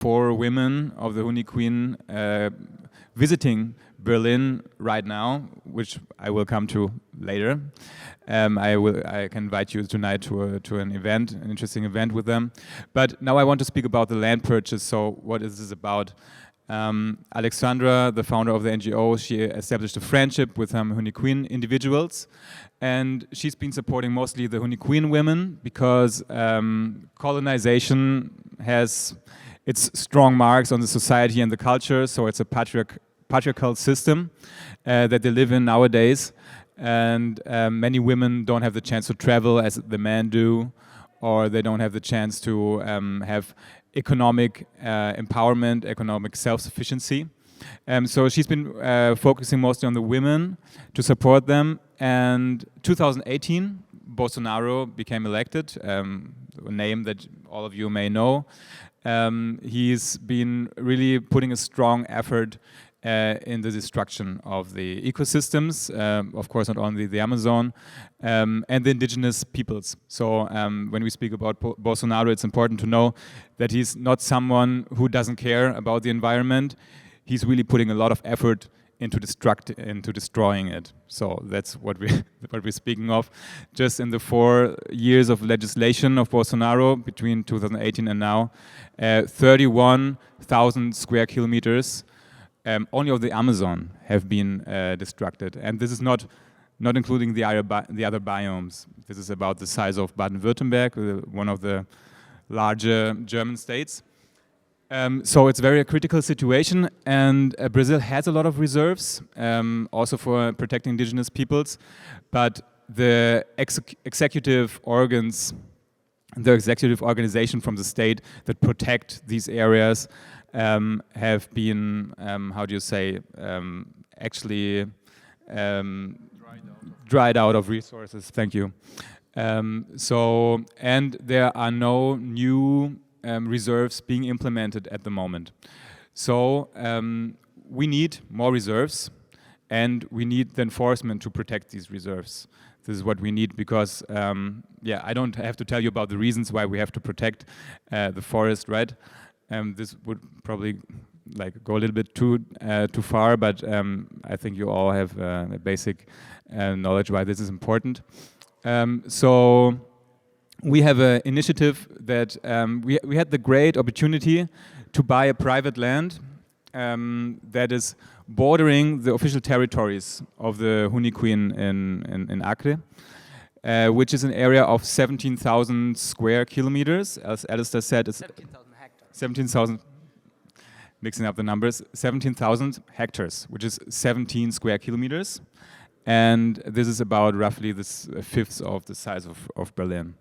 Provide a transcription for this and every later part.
4 women of the Huni Kuin visiting Berlin right now, which I will come to later. I can invite you tonight to an event, an interesting event with them. But now I want to speak about the land purchase. So what is this about? Alexandra, the founder of the NGO, she established a friendship with Huni Kuin individuals, and she's been supporting mostly the Huni Kuin women because colonization has its strong marks on the society and the culture, so it's a patriarchal system that they live in nowadays, and many women don't have the chance to travel as the men do, or they don't have the chance to have economic empowerment, economic self-sufficiency. So she's been focusing mostly on the women to support them, and 2018 Bolsonaro became elected, a name that all of you may know. He's been really putting a strong effort in the destruction of the ecosystems, of course not only the Amazon, and the indigenous peoples. So when we speak about Bolsonaro, it's important to know that he's not someone who doesn't care about the environment. He's really putting a lot of effort into destroying it. So that's what we're speaking of. Just in the 4 years of legislation of Bolsonaro between 2018 and now, 31,000 square kilometers only of the Amazon have been destructed, and this is not including the other biomes. This is about the size of Baden-Württemberg, one of the larger German states. So it's a very critical situation, and Brazil has a lot of reserves, also for protecting indigenous peoples, but the executive organs, the executive organization from the state that protect these areas have been, how do you say, actually dried out of resources. Thank you. So, and there are no new reserves being implemented at the moment. So we need more reserves, and we need the enforcement to protect these reserves. This is what we need because, yeah, I don't have to tell you about the reasons why we have to protect the forest, right? This would probably go a little bit too far, but I think you all have a basic knowledge why this is important. So we have an initiative that we had the great opportunity to buy a private land that is bordering the official territories of the Huni Kuin in Acre, which is an area of 17,000 square kilometers. As Alistair said, it's 17,000, mixing up the numbers, 17,000 hectares, which is 17 square kilometers. And this is about roughly this fifth of the size of Berlin.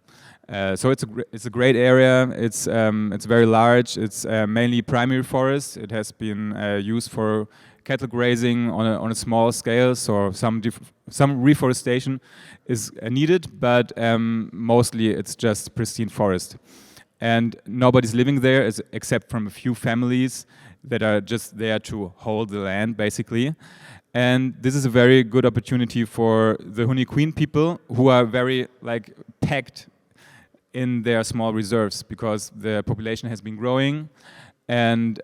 So it's a great area. It's very large. It's mainly primary forest. It has been used for cattle grazing on a small scale. So some reforestation is needed, but mostly it's just pristine forest. And nobody's living there except from a few families that are just there to hold the land, basically. And this is a very good opportunity for the Huni Kuin people who are very packed in their small reserves because the population has been growing, and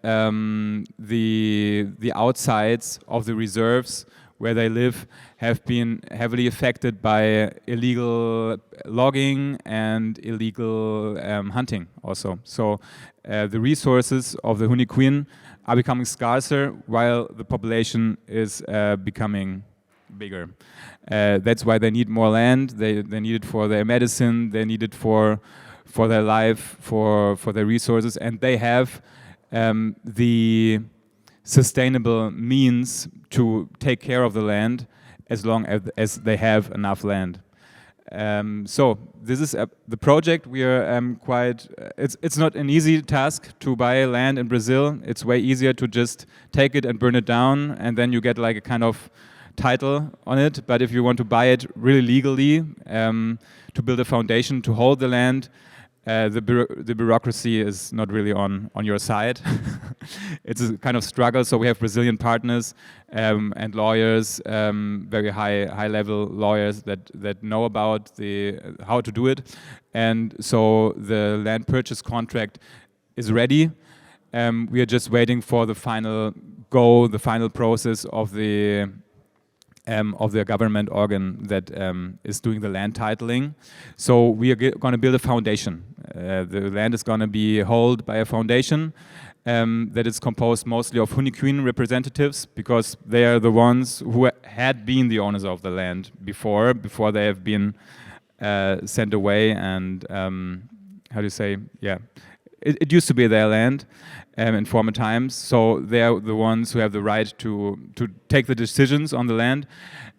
the outsides of the reserves where they live have been heavily affected by illegal logging and illegal hunting also. So the resources of the Huni Kuin are becoming scarcer while the population is becoming bigger. That's why they need more land. They need it for their medicine. They need it for their life, for their resources, and they have the sustainable means to take care of the land as long as they have enough land. So this is the project. We are quite. It's not an easy task to buy land in Brazil. It's way easier to just take it and burn it down, and then you get a kind of title on it. But if you want to buy it really legally, to build a foundation to hold the land, the bureaucracy is not really on your side. It's a kind of struggle. So we have Brazilian partners and lawyers, very high level lawyers that know about how to do it. And so the land purchase contract is ready. we are just waiting for the final go, the final process of the government organ that is doing the land titling. So we are going to build a foundation. The land is going to be held by a foundation that is composed mostly of Huni Kuin representatives, because they are the ones who had been the owners of the land before they have been sent away. And how do you say? Yeah, it used to be their land in former times. So they are the ones who have the right to take the decisions on the land.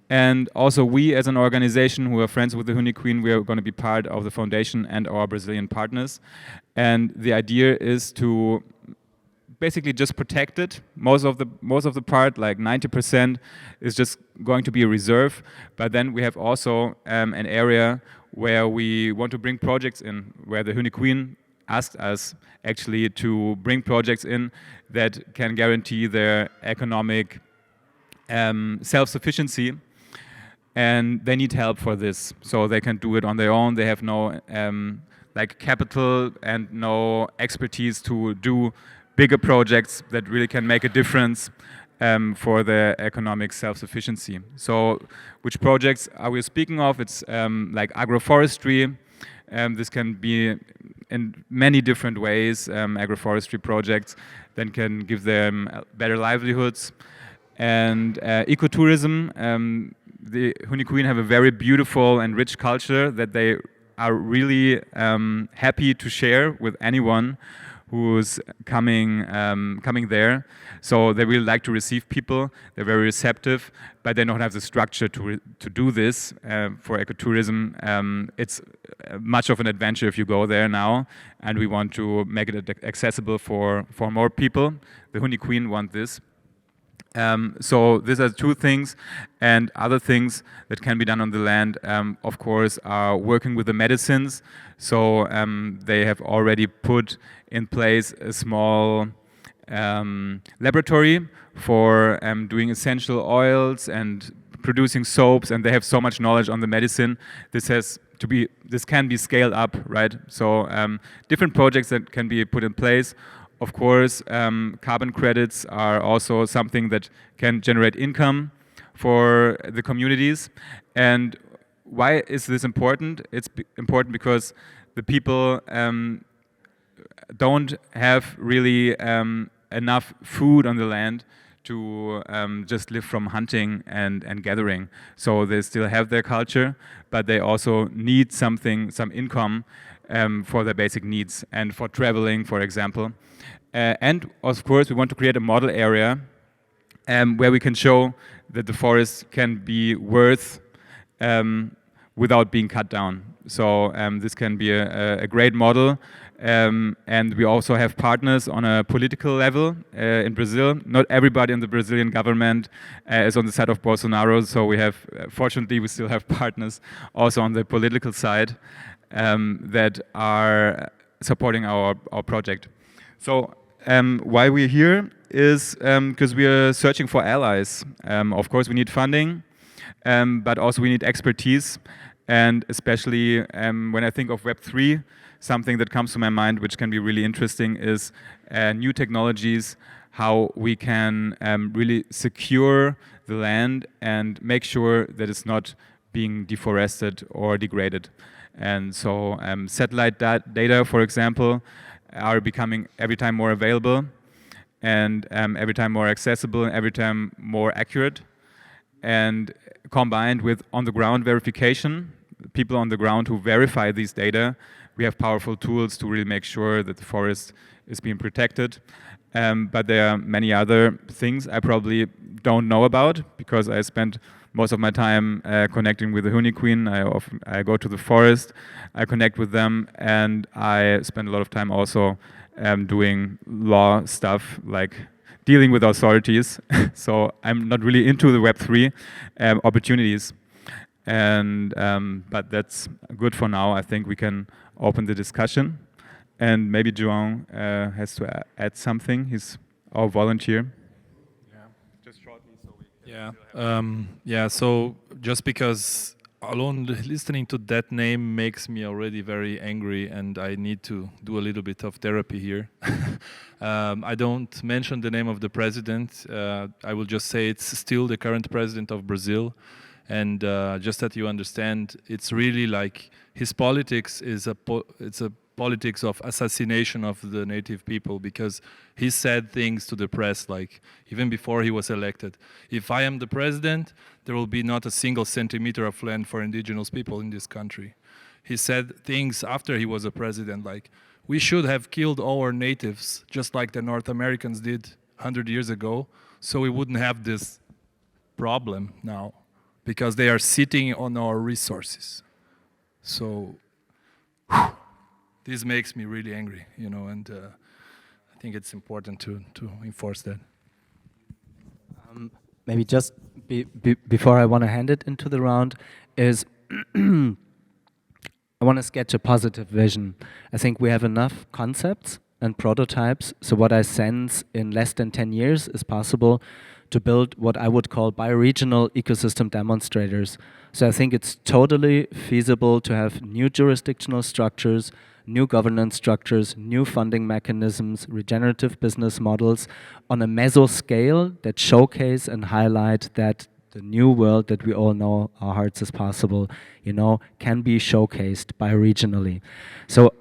And also we as an organization who are friends with the Huni Kuin, we are going to be part of the foundation and our Brazilian partners. And the idea is to basically just protect it. Most of the part, like 90%, is just going to be a reserve. But then we have also an area where we want to bring projects in, where the Huni Kuin asked us actually to bring projects in that can guarantee their economic self-sufficiency, and they need help for this, so they can do it on their own. They have no like capital and no expertise to do bigger projects that really can make a difference for their economic self-sufficiency. So which projects are we speaking of? It's like agroforestry. This can be in many different ways, agroforestry projects that can give them better livelihoods. And ecotourism, the Huni Kuin have a very beautiful and rich culture that they are really happy to share with anyone who's coming there. So they really like to receive people. They're very receptive, but they don't have the structure to do this. For ecotourism, it's much of an adventure if you go there now, and we want to make it accessible for more people. The Huni Kuin want this. So these are two things, and other things that can be done on the land, of course, are working with the medicines. So they have already put in place a small laboratory for doing essential oils and producing soaps, and they have so much knowledge on the medicine. This can be scaled up, right? So different projects that can be put in place. Of course, carbon credits are also something that can generate income for the communities. And why is this important? It's important because the people don't have really enough food on the land to just live from hunting and gathering. So they still have their culture, but they also need some income for their basic needs and for traveling, for example. And of course, we want to create a model area where we can show that the forest can be worth without being cut down. So this can be a great model. And we also have partners on a political level in Brazil. Not everybody in the Brazilian government is on the side of Bolsonaro, so we have, fortunately, we still have partners also on the political side that are supporting our project. So why we're here is because we are searching for allies. Of course, we need funding, but also we need expertise. And especially when I think of Web3, something that comes to my mind, which can be really interesting, is new technologies, how we can really secure the land and make sure that it's not being deforested or degraded. And so satellite data, for example, are becoming every time more available and every time more accessible and every time more accurate. And combined with on-the-ground verification, people on the ground who verify these data, we have powerful tools to really make sure that the forest is being protected. But there are many other things I probably don't know about because I spent most of my time connecting with the Huni Kuin. I go to the forest, I connect with them, and I spend a lot of time also doing law stuff, like dealing with authorities. So I'm not really into the Web3 opportunities. And but that's good for now. I think we can open the discussion. And maybe João has to add something. He's our volunteer. Yeah, just shortly so we can. Yeah, so just because alone listening to that name makes me already very angry, and I need to do a little bit of therapy here. I don't mention the name of the president. I will just say it's still the current president of Brazil. And just that you understand, it's really like his politics is it's a politics of assassination of the native people, because he said things to the press, like even before he was elected, if I am the president, there will be not a single centimeter of land for indigenous people in this country. He said things after he was a president, like we should have killed all our natives, just like the North Americans did 100 years ago, so we wouldn't have this problem now, because they are sitting on our resources. So this makes me really angry, you know, and I think it's important to enforce that. Maybe just before I want to hand it into the round, is I want to sketch a positive vision. I think we have enough concepts and prototypes, so what I sense in less than 10 years is possible to build what I would call bioregional ecosystem demonstrators. So I think it's totally feasible to have new jurisdictional structures, new governance structures, new funding mechanisms, regenerative business models on a meso scale that showcase and highlight that the new world that we all know our hearts is possible, you know, can be showcased bioregionally. So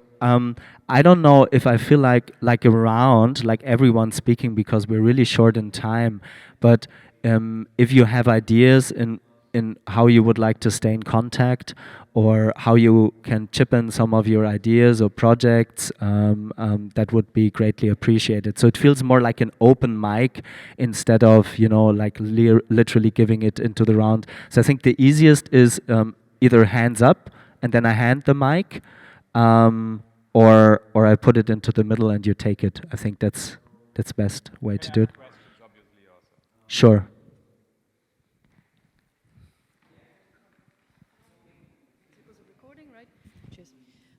I don't know if I feel like around, like everyone speaking, because we're really short in time, but if you have ideas in how you would like to stay in contact, or how you can chip in some of your ideas or projects, that would be greatly appreciated. So it feels more like an open mic instead of, you know, like literally giving it into the round. So I think the easiest is either hands up and then I hand the mic, or I put it into the middle and you take it. I think that's best way to do it. Sure.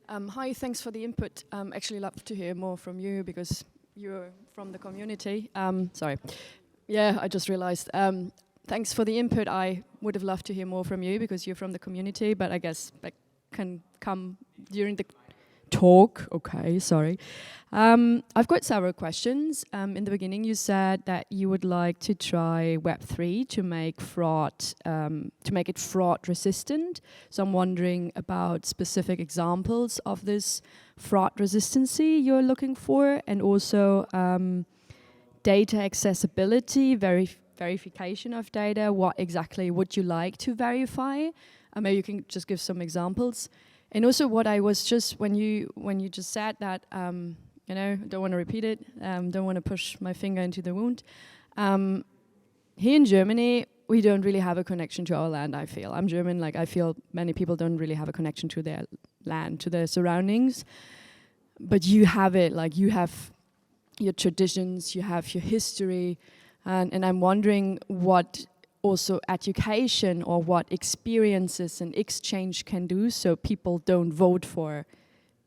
Hi, thanks for the input. Actually, love to hear more from you because you're from the community. Sorry. Yeah, I just realized. Thanks for the input. I would have loved to hear more from you because you're from the community, but I guess that can come during the talk. Okay, sorry. I've got several questions. In the beginning, you said that you would like to try Web3 to make it fraud resistant. So I'm wondering about specific examples of this fraud resistancy you're looking for, and also data accessibility, verification of data. What exactly would you like to verify? Maybe you can just give some examples. And also what I was just, when you just said that, you know, don't want to repeat it, don't want to push my finger into the wound. Here in Germany, we don't really have a connection to our land, I feel. I'm German, like I feel many people don't really have a connection to their land, to their surroundings. But you have it, like you have your traditions, you have your history, and I'm wondering what also education or what experiences and exchange can do so people don't vote for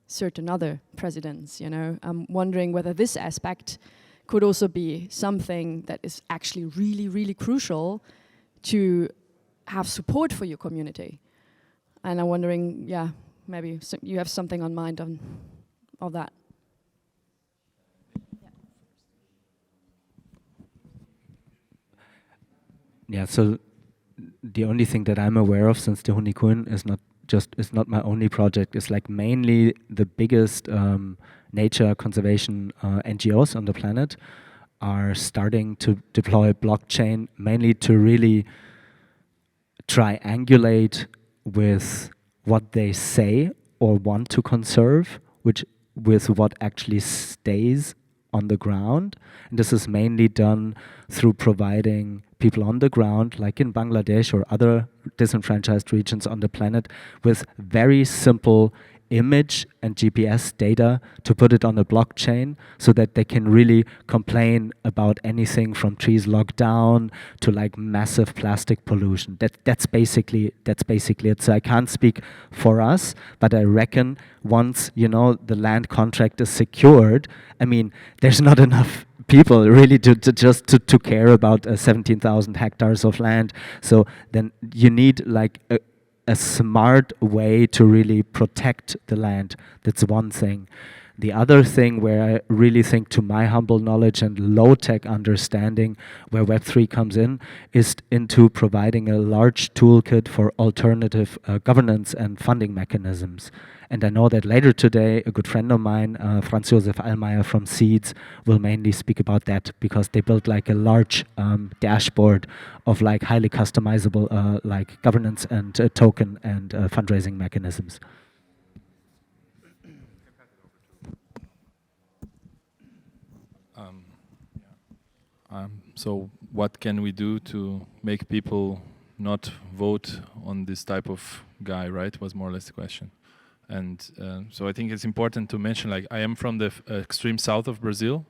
certain other presidents, you know. I'm wondering whether this aspect could also be something that is actually really, really crucial to have support for your community. And I'm wondering, yeah, maybe you have something on mind of that. Yeah, so the only thing that I'm aware of, since the Huni Kuin is not my only project, is like mainly the biggest nature conservation NGOs on the planet are starting to deploy blockchain, mainly to really triangulate with what they say or want to conserve, with what actually stays on the ground. And this is mainly done through providing people on the ground, like in Bangladesh or other disenfranchised regions on the planet, with very simple image and GPS data to put it on a blockchain so that they can really complain about anything from trees logged down to like massive plastic pollution. That's basically it. So I can't speak for us, but I reckon once, you know, the land contract is secured, I mean, there's not enough people really to care about 17,000 hectares of land. So then you need like a smart way to really protect the land. That's one thing. The other thing where I really think, to my humble knowledge and low-tech understanding, where Web3 comes in, is into providing a large toolkit for alternative governance and funding mechanisms. And I know that later today, a good friend of mine, Franz Josef Allmeier from Seeds, will mainly speak about that, because they built like a large dashboard of like highly customizable like governance and token and fundraising mechanisms. So what can we do to make people not vote on this type of guy, right? Was more or less the question. And so I think it's important to mention, like, I am from the extreme south of Brazil,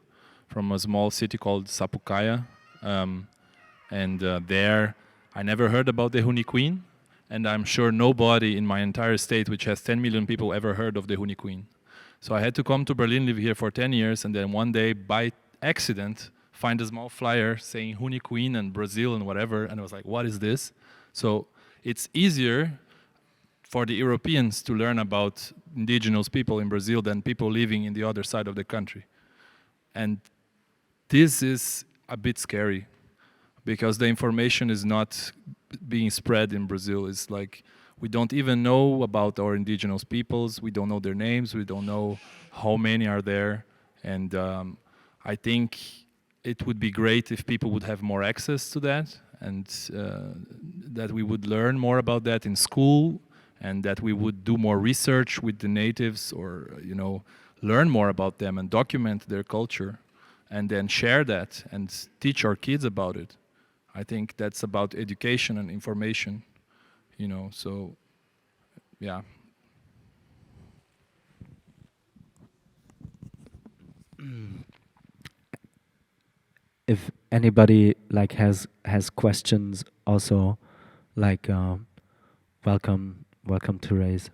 from a small city called Sapucaia. There, I never heard about the Huni Kuin, and I'm sure nobody in my entire state, which has 10 million people, ever heard of the Huni Kuin. So I had to come to Berlin, live here for 10 years, and then one day, by accident, find a small flyer saying Huni Kuin and Brazil and whatever, and I was like, what is this? So it's easier for the Europeans to learn about indigenous people in Brazil than people living in the other side of the country. And this is a bit scary, because the information is not being spread in Brazil. It's like, we don't even know about our indigenous peoples, we don't know their names, we don't know how many are there, and I think it would be great if people would have more access to that, and that we would learn more about that in school, and that we would do more research with the natives, or learn more about them and document their culture, and then share that and teach our kids about it. I think that's about education and information, so yeah. If anybody like has questions, also like welcome to raise.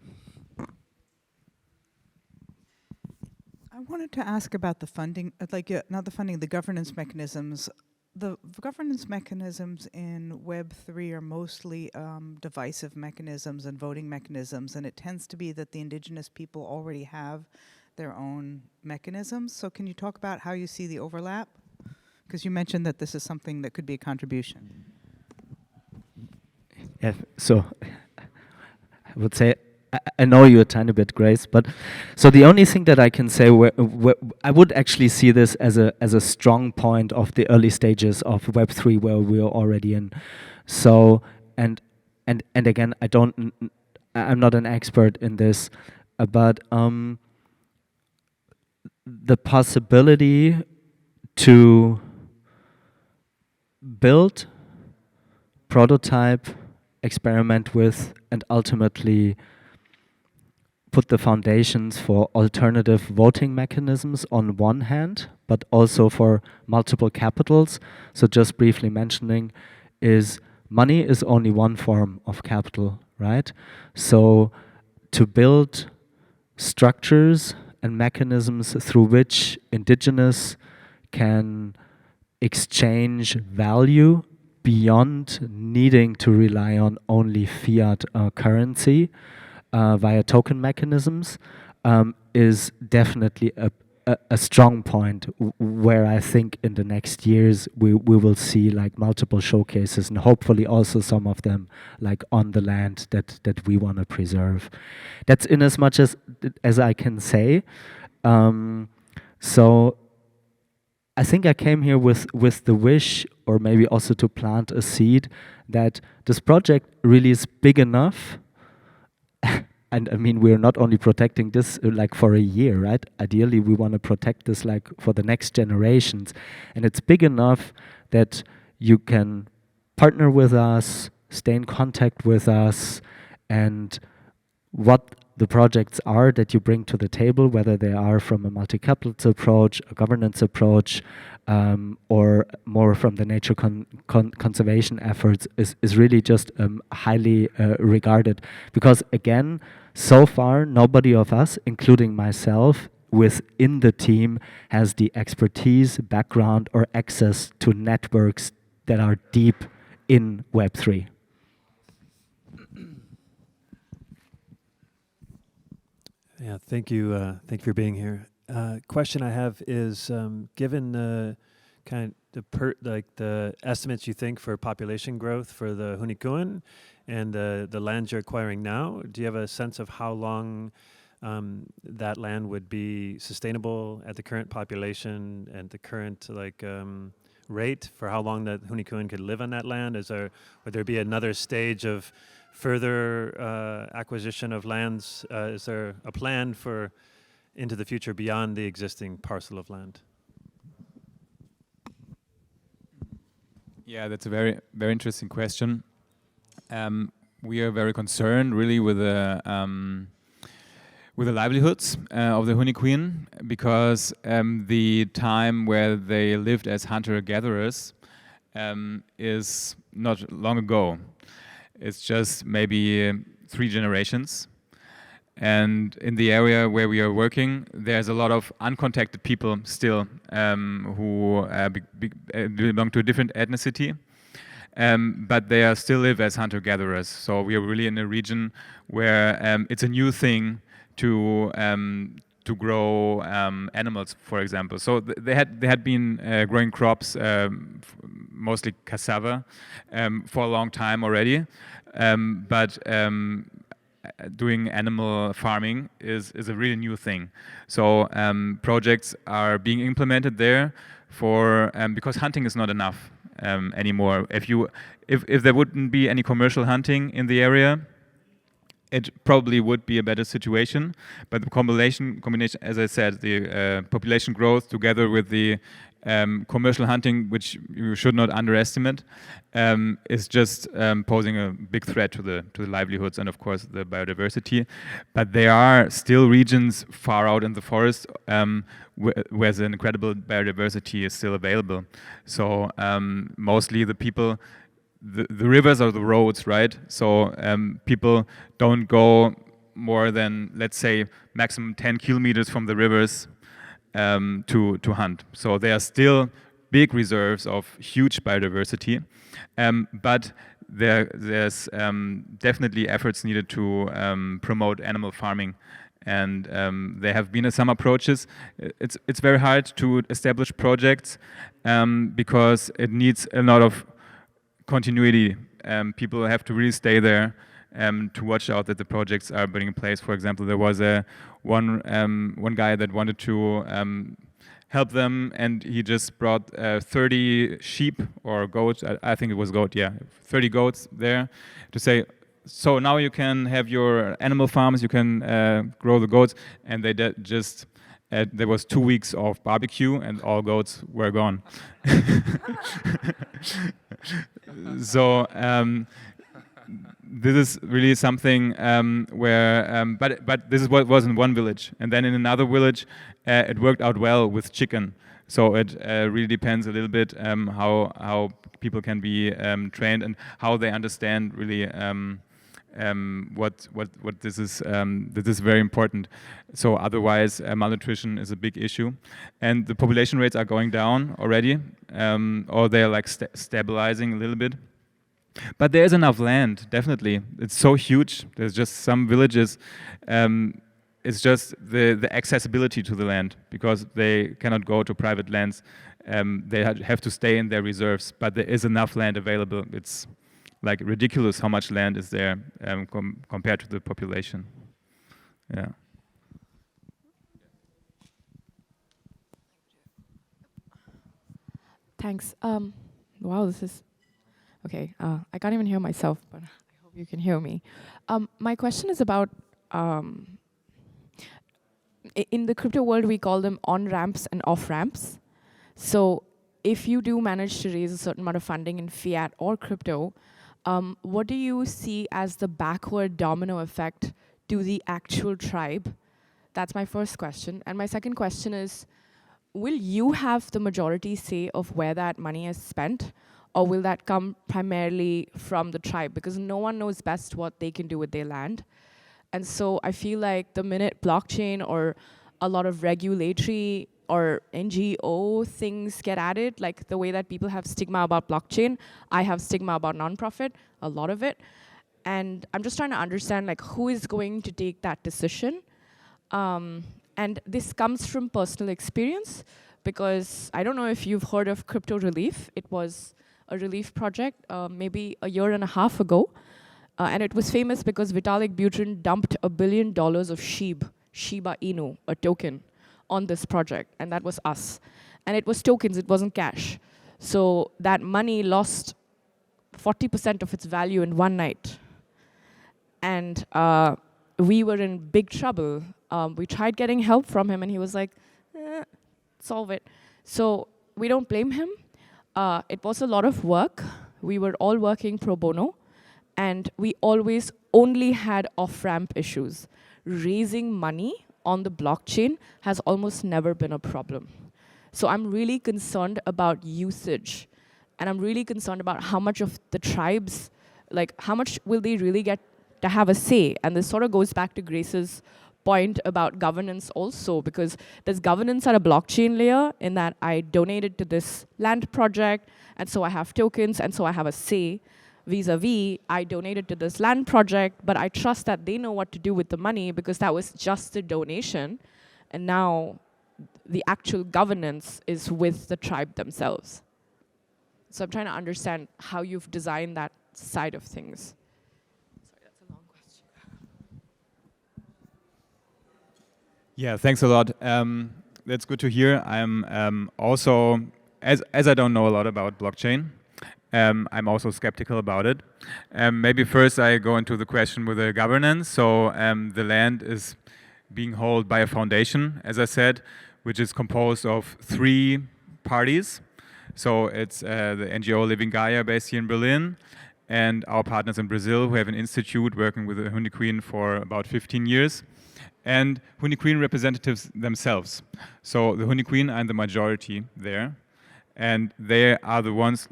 I wanted to ask about the funding, not the funding, the governance mechanisms. The governance mechanisms in Web3 are mostly divisive mechanisms and voting mechanisms, and it tends to be that the indigenous people already have their own mechanisms. So can you talk about how you see the overlap? Because you mentioned that this is something that could be a contribution. Yeah, so I would say, I know you a tiny bit, Grace, but so the only thing that I can say, where I would actually see this as a strong point of the early stages of Web3 where we are already in. So and again, I'm not an expert in this, but the possibility to build, prototype, experiment with, and ultimately put the foundations for alternative voting mechanisms on one hand, but also for multiple capitals. So just briefly mentioning is money is only one form of capital, right? So to build structures and mechanisms through which indigenous can exchange value beyond needing to rely on only fiat currency via token mechanisms is definitely a strong point where I think in the next years we will see like multiple showcases, and hopefully also some of them like on the land that we want to preserve. That's in as much as I can say. So I think I came here with the wish, or maybe also to plant a seed, that this project really is big enough. And I mean, we're not only protecting this like for a year, right? Ideally, we want to protect this like for the next generations. And it's big enough that you can partner with us, stay in contact with us, and what the projects are that you bring to the table, whether they are from a multi-capitals approach, a governance approach, or more from the nature conservation efforts, is really just highly regarded. Because again, so far, nobody of us, including myself, within the team has the expertise, background, or access to networks that are deep in Web3. Yeah, thank you. Thank you for being here. Question I have is, given the the estimates you think for population growth for the Huni Kuin and the lands you're acquiring now, do you have a sense of how long that land would be sustainable at the current population and the current rate for how long that Huni Kuin could live on that land? Would there be another stage of further acquisition of lands? Is there a plan for into the future beyond the existing parcel of land? Yeah, that's a very, very interesting question. We are very concerned, really, with the livelihoods of the Huni Kuin, because the time where they lived as hunter-gatherers is not long ago. It's just maybe 3 generations. And in the area where we are working, there's a lot of uncontacted people still who belong to a different ethnicity. But they still live as hunter-gatherers. So we are really in a region where it's a new thing to grow animals, for example. So they had been growing crops, mostly cassava, for a long time already. But doing animal farming is a really new thing. So projects are being implemented there for because hunting is not enough anymore. If there wouldn't be any commercial hunting in the area, it probably would be a better situation. But the combination, as I said, the population growth together with the commercial hunting, which you should not underestimate, is just posing a big threat to the livelihoods and, of course, the biodiversity. But there are still regions far out in the forest where the incredible biodiversity is still available. So mostly the people. The rivers are the roads, right? So people don't go more than, let's say, maximum 10 kilometers from the rivers to hunt. So there are still big reserves of huge biodiversity, but there's definitely efforts needed to promote animal farming. And there have been some approaches. It's very hard to establish projects because it needs a lot of continuity. People have to really stay there to watch out that the projects are put in place. For example, there was one guy that wanted to help them, and he just brought 30 sheep or goats. I think it was goat, yeah, 30 goats there to say, so now you can have your animal farms, you can grow the goats, and they just. There was 2 weeks of barbecue and all goats were gone. So this is really something where, but this is what was in one village, and then in another village, it worked out well with chicken. So it really depends a little bit how people can be trained and how they understand really. What this is. This is very important. So otherwise, malnutrition is a big issue, and the population rates are going down already, or they're like stabilizing a little bit. But there is enough land, definitely. It's so huge. There's just some villages. It's just the accessibility to the land, because they cannot go to private lands. They have to stay in their reserves. But there is enough land available. It's like ridiculous how much land is there compared to the population. Yeah. Thanks. Wow, this is okay. I can't even hear myself, but I hope you can hear me. My question is about in the crypto world, we call them on-ramps and off-ramps. So if you do manage to raise a certain amount of funding in fiat or crypto, what do you see as the backward domino effect to the actual tribe? That's my first question. And my second question is, will you have the majority say of where that money is spent? Or will that come primarily from the tribe? Because no one knows best what they can do with their land. And so I feel like the minute blockchain or a lot of regulatory or NGO things get added, like the way that people have stigma about blockchain, I have stigma about nonprofit, a lot of it. And I'm just trying to understand like who is going to take that decision And this comes from personal experience, because I don't know if you've heard of Crypto Relief. It was a relief project maybe a year and a half ago. And it was famous because Vitalik Buterin dumped $1 billion of Shiba Inu, a token, on this project. And that was us. And it was tokens, it wasn't cash. So that money lost 40% of its value in one night. And we were in big trouble. We tried getting help from him, and he was like, solve it. So we don't blame him. It was a lot of work. We were all working pro bono, and we always only had off-ramp issues. Raising money on the blockchain has almost never been a problem. So I'm really concerned about usage, and I'm really concerned about how much of the tribes, like how much will they really get to have a say? And this sort of goes back to Grace's point about governance also, because there's governance at a blockchain layer in that I donated to this land project, and so I have tokens, and so I have a say. Vis-a-vis, I donated to this land project, but I trust that they know what to do with the money because that was just a donation, and now the actual governance is with the tribe themselves. So I'm trying to understand how you've designed that side of things. Sorry, that's a long question. Yeah, thanks a lot. That's good to hear. I'm also, as I don't know a lot about blockchain, I'm also skeptical about it. Maybe first I go into the question with the governance. So the land is being held by a foundation, as I said, which is composed of 3 parties. So it's the NGO Living Gaia based here in Berlin, and our partners in Brazil who have an institute working with the Huni Kuin for about 15 years, and Huni Kuin representatives themselves. So the Huni Kuin are the majority there, and they are the ones,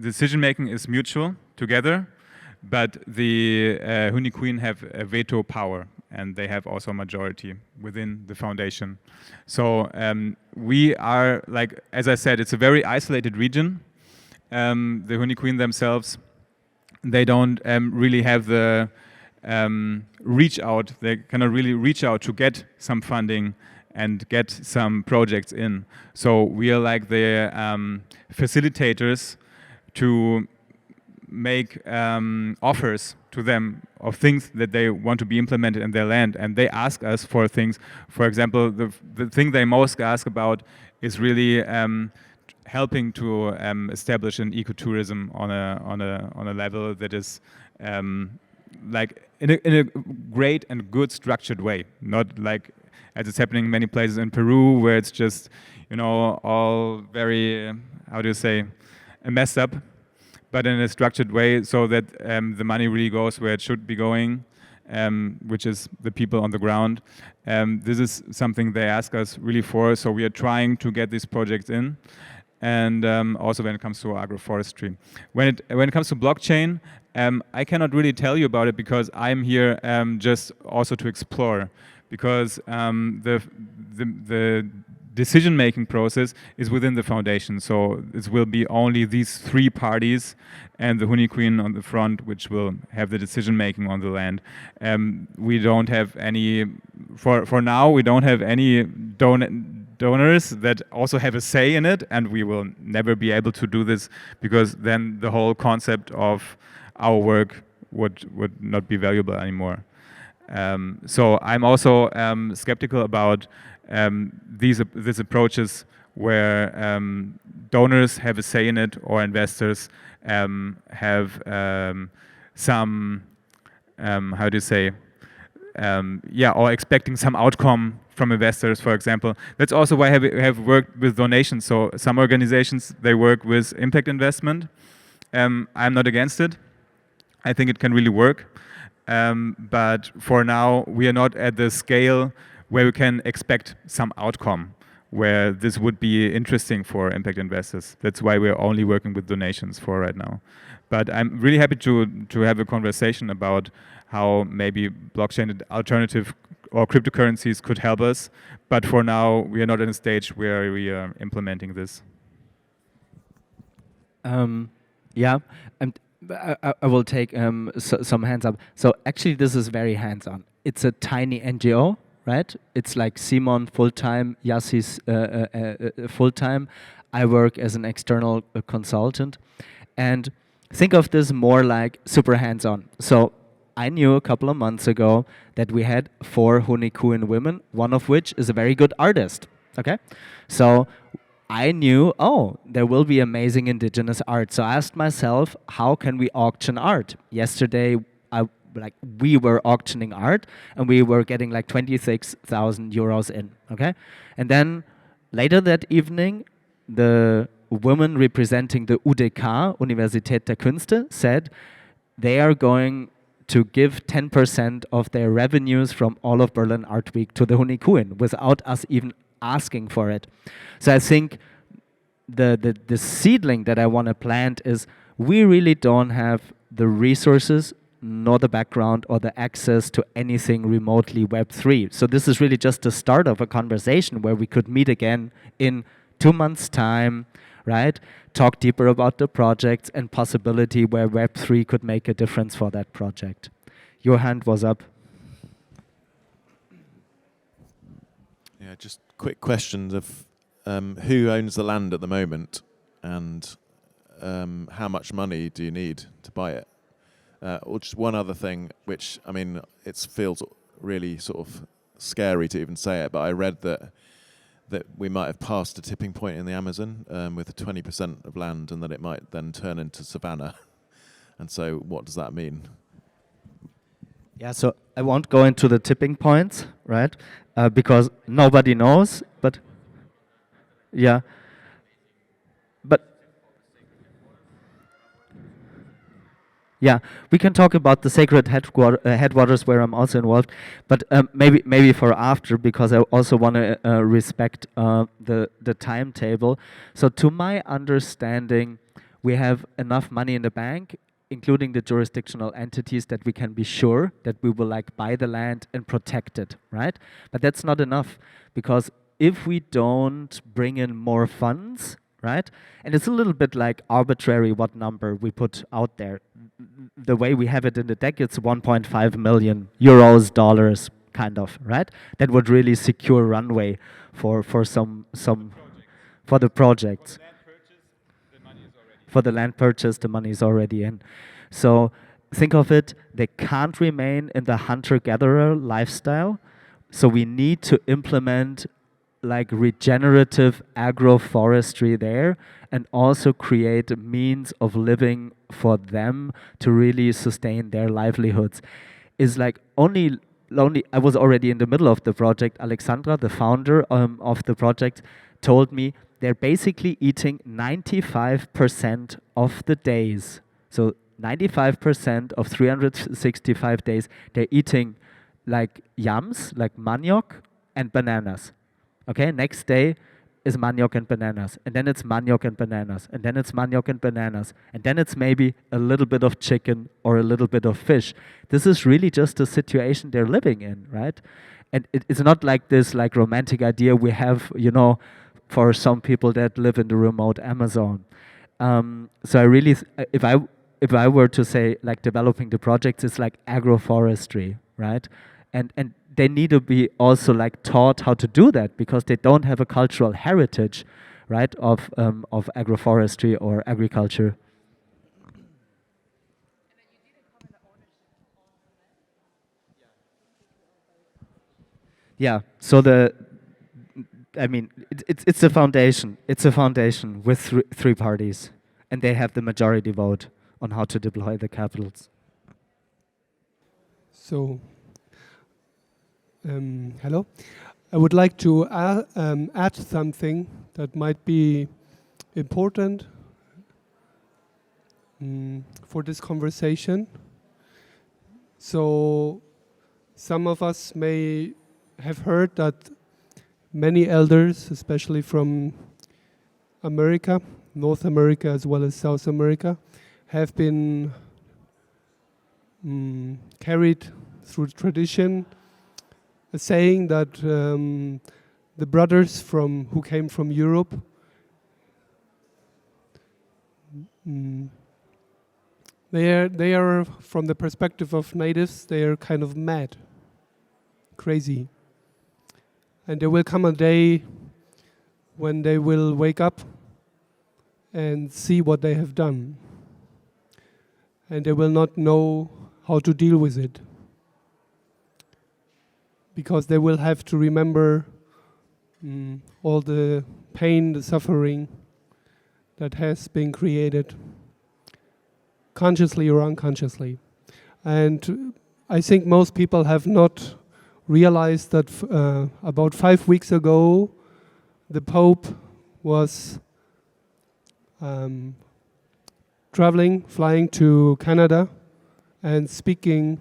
decision making is mutual together, but the Huni Kuin have a veto power, and they have also a majority within the foundation. So we are, like, as I said, it's a very isolated region. The Huni Kuin themselves, they don't really have the reach out. They cannot really reach out to get some funding and get some projects in. So we are like the facilitators to make offers to them of things that they want to be implemented in their land, and they ask us for things. For example, the thing they most ask about is really helping to establish an ecotourism on a level that is like in a great and good structured way, not like as it's happening in many places in Peru, where it's just, you know, all very how do you say, messed up, but in a structured way, so that the money really goes where it should be going, which is the people on the ground. This is something they ask us really for, so we are trying to get these projects in. And also when it comes to agroforestry. When it comes to blockchain, I cannot really tell you about it because I'm here just also to explore, because the decision-making process is within the foundation. So it will be only these 3 parties and the Huni Kuin on the front, which will have the decision-making on the land. We don't have any, for now, we don't have any donors that also have a say in it, and we will never be able to do this because then the whole concept of our work would not be valuable anymore. So I'm also skeptical about these approaches where donors have a say in it, or investors have some, how do you say, or expecting some outcome from investors, for example. That's also why I have worked with donations. So some organizations, they work with impact investment. I'm not against it. I think it can really work. But for now, we are not at the scale where we can expect some outcome where this would be interesting for impact investors. That's why we're only working with donations for right now. But I'm really happy to have a conversation about how maybe blockchain alternative or cryptocurrencies could help us. But for now, we are not in a stage where we are implementing this. Yeah, and I will take some hands up. So actually, this is very hands-on. It's a tiny NGO, right? It's like Simon full-time, Yassi's full-time. I work as an external consultant. And think of this more like super hands-on. So I knew a couple of months ago that we had 4 Huni Kuin women, one of which is a very good artist, okay? So I knew, oh, there will be amazing indigenous art. So I asked myself, how can we auction art? Yesterday, we were auctioning art, and we were getting like 26,000 euros in, okay? And then later that evening, the woman representing the UDK, Universität der Künste, said they are going to give 10% of their revenues from all of Berlin Art Week to the Huni Kuin without us even asking for it. So I think the seedling that I want to plant is we really don't have the resources nor the background or the access to anything remotely Web3. So this is really just the start of a conversation where we could meet again in 2 months' time, right? Talk deeper about the projects and possibility where Web3 could make a difference for that project. Your hand was up. Yeah, just quick questions of who owns the land at the moment, and how much money do you need to buy it? Or just one other thing, which, I mean, it feels really sort of scary to even say it, but I read that we might have passed a tipping point in the Amazon with 20% of land, and that it might then turn into savanna. And so what does that mean? Yeah, so I won't go into the tipping points, right? Because nobody knows, but yeah. But yeah, we can talk about the sacred headwaters where I'm also involved, but maybe for after, because I also want to respect the timetable. So to my understanding, we have enough money in the bank, including the jurisdictional entities, that we can be sure that we will like buy the land and protect it, right? But that's not enough, because if we don't bring in more funds, right? And it's a little bit like arbitrary what number we put out there. The way we have it in the deck, it's 1.5 million euros, dollars, kind of, right? That would really secure runway for some for the projects. For the land purchase, the money is already in. So think of it, they can't remain in the hunter-gatherer lifestyle. So we need to implement like regenerative agroforestry there, and also create a means of living for them to really sustain their livelihoods. Is like only I was already in the middle of the project. Alexandra, the founder of the project, told me they're basically eating 95% of the days. So 95% of 365 days, they're eating like yams, like manioc and bananas. Okay, next day is manioc and bananas, and then it's manioc and bananas, and then it's manioc and bananas, and then it's maybe a little bit of chicken or a little bit of fish. This is really just the situation they're living in, right? And it's not like this like romantic idea we have, you know, for some people that live in the remote Amazon. So I really, if I were to say like developing the projects, it's like agroforestry, right? And they need to be also like taught how to do that, because they don't have a cultural heritage, right, of agroforestry or agriculture. Yeah. So I mean, it's a foundation. It's a foundation with three parties, and they have the majority vote on how to deploy the capitals. So, hello. I would like to add something that might be important for this conversation. So, some of us may have heard that many elders, especially from America, North America as well as South America, have been carried through tradition, a saying that the brothers who came from Europe they are from the perspective of natives, they are kind of mad, crazy. And there will come a day when they will wake up and see what they have done. And they will not know how to deal with it. Because they will have to remember all the pain, the suffering that has been created, consciously or unconsciously. And I think most people have not realized that about 5 weeks ago, the Pope was flying to Canada and speaking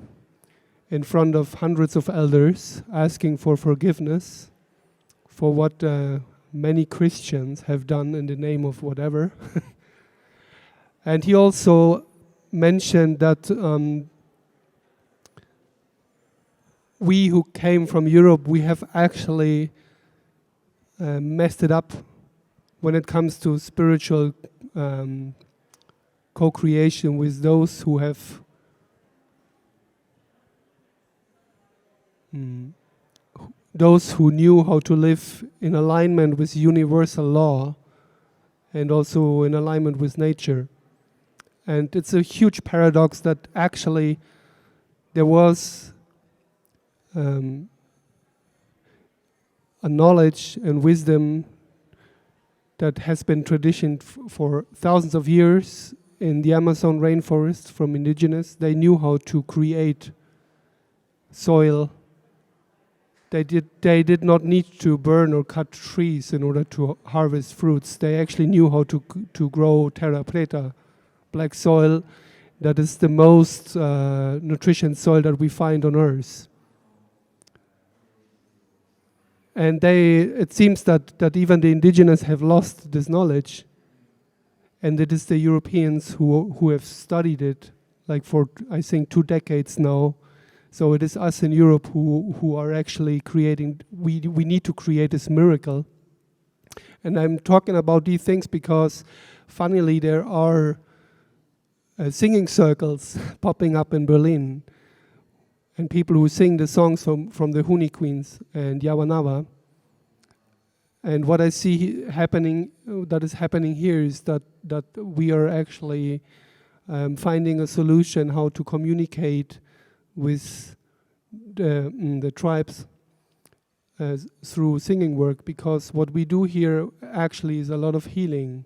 in front of hundreds of elders, asking for forgiveness for what many Christians have done in the name of whatever. And he also mentioned that we who came from Europe, we have actually messed it up when it comes to spiritual co-creation with those who have those who knew how to live in alignment with universal law and also in alignment with nature. And it's a huge paradox that actually there was a knowledge and wisdom that has been traditioned for thousands of years in the Amazon rainforest from indigenous. They knew how to create soil. They did not need to burn or cut trees in order to harvest fruits. They actually knew how to grow terra preta, black soil, that is the most nutritious soil that we find on Earth. And it seems that even the indigenous have lost this knowledge, and it is the Europeans who have studied it, like for I think 2 decades now. So it is us in Europe who are actually creating. We need to create this miracle. And I'm talking about these things because, funnily, there are singing circles popping up in Berlin, and people who sing the songs from the Huni Queens and Yawanava. And what I see that is happening here is that we are actually finding a solution how to communicate with the tribes through singing work, because what we do here actually is a lot of healing.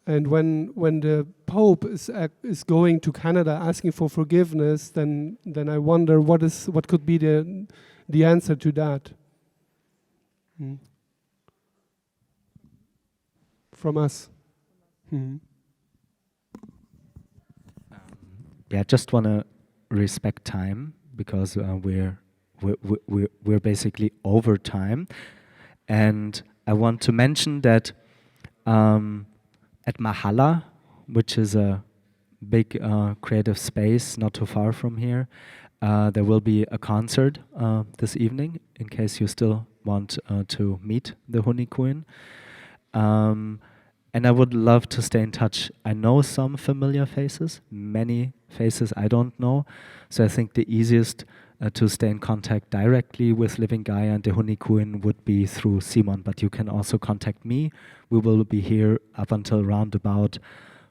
And when the Pope is going to Canada asking for forgiveness, then I wonder what could be the answer to that from us. Yeah, just want to respect time because we're basically over time, and I want to mention that at Mahala, which is a big creative space not too far from here, there will be a concert this evening. In case you still want to meet the Huni Kuin. And I would love to stay in touch. I know some familiar faces, many faces I don't know. So I think the easiest to stay in contact directly with Living Gaia and the Huni Kuin would be through Simon. But you can also contact me. We will be here up until around about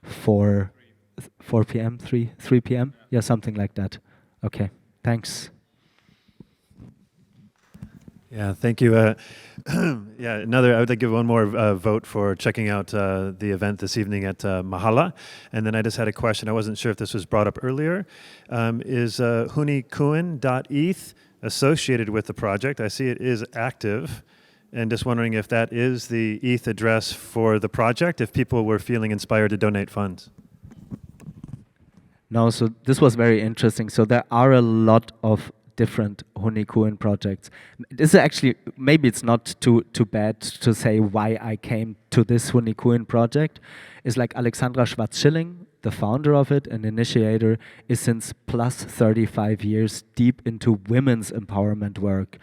4 p.m., 3 p.m. Yeah, something like that. Okay, thanks. Yeah, thank you. I would like to give one more vote for checking out the event this evening at Mahala. And then I just had a question. I wasn't sure if this was brought up earlier. Is hunikuin.eth associated with the project? I see it is active. And just wondering if that is the ETH address for the project, if people were feeling inspired to donate funds. No, so this was very interesting. So there are a lot of different Huni Kuin projects. This is actually, maybe it's not too bad to say why I came to this Huni Kuin project. It's like Alexandra Schwarz-Schilling, the founder of it and initiator, is since plus 35 years deep into women's empowerment work.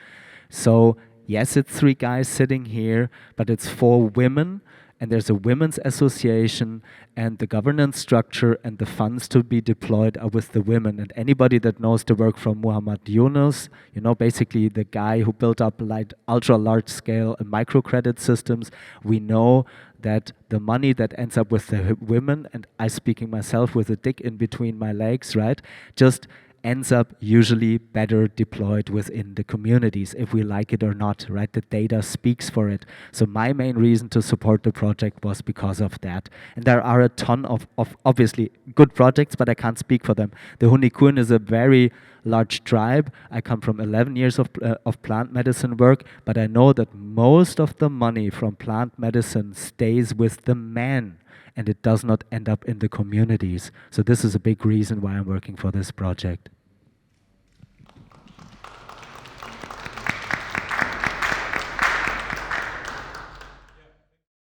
So yes, it's 3 guys sitting here, but it's 4 women, and there's a women's association, and the governance structure and the funds to be deployed are with the women. And anybody that knows the work from Muhammad Yunus, you know, basically the guy who built up like ultra large scale microcredit systems, we know that the money that ends up with the women, and I speaking myself with a dick in between my legs, right, just ends up usually better deployed within the communities, if we like it or not, right? The data speaks for it. So my main reason to support the project was because of that. And there are a ton of obviously good projects, but I can't speak for them. The Huni Kuin is a very large tribe. I come from 11 years of plant medicine work, but I know that most of the money from plant medicine stays with the men, and it does not end up in the communities. So this is a big reason why I'm working for this project.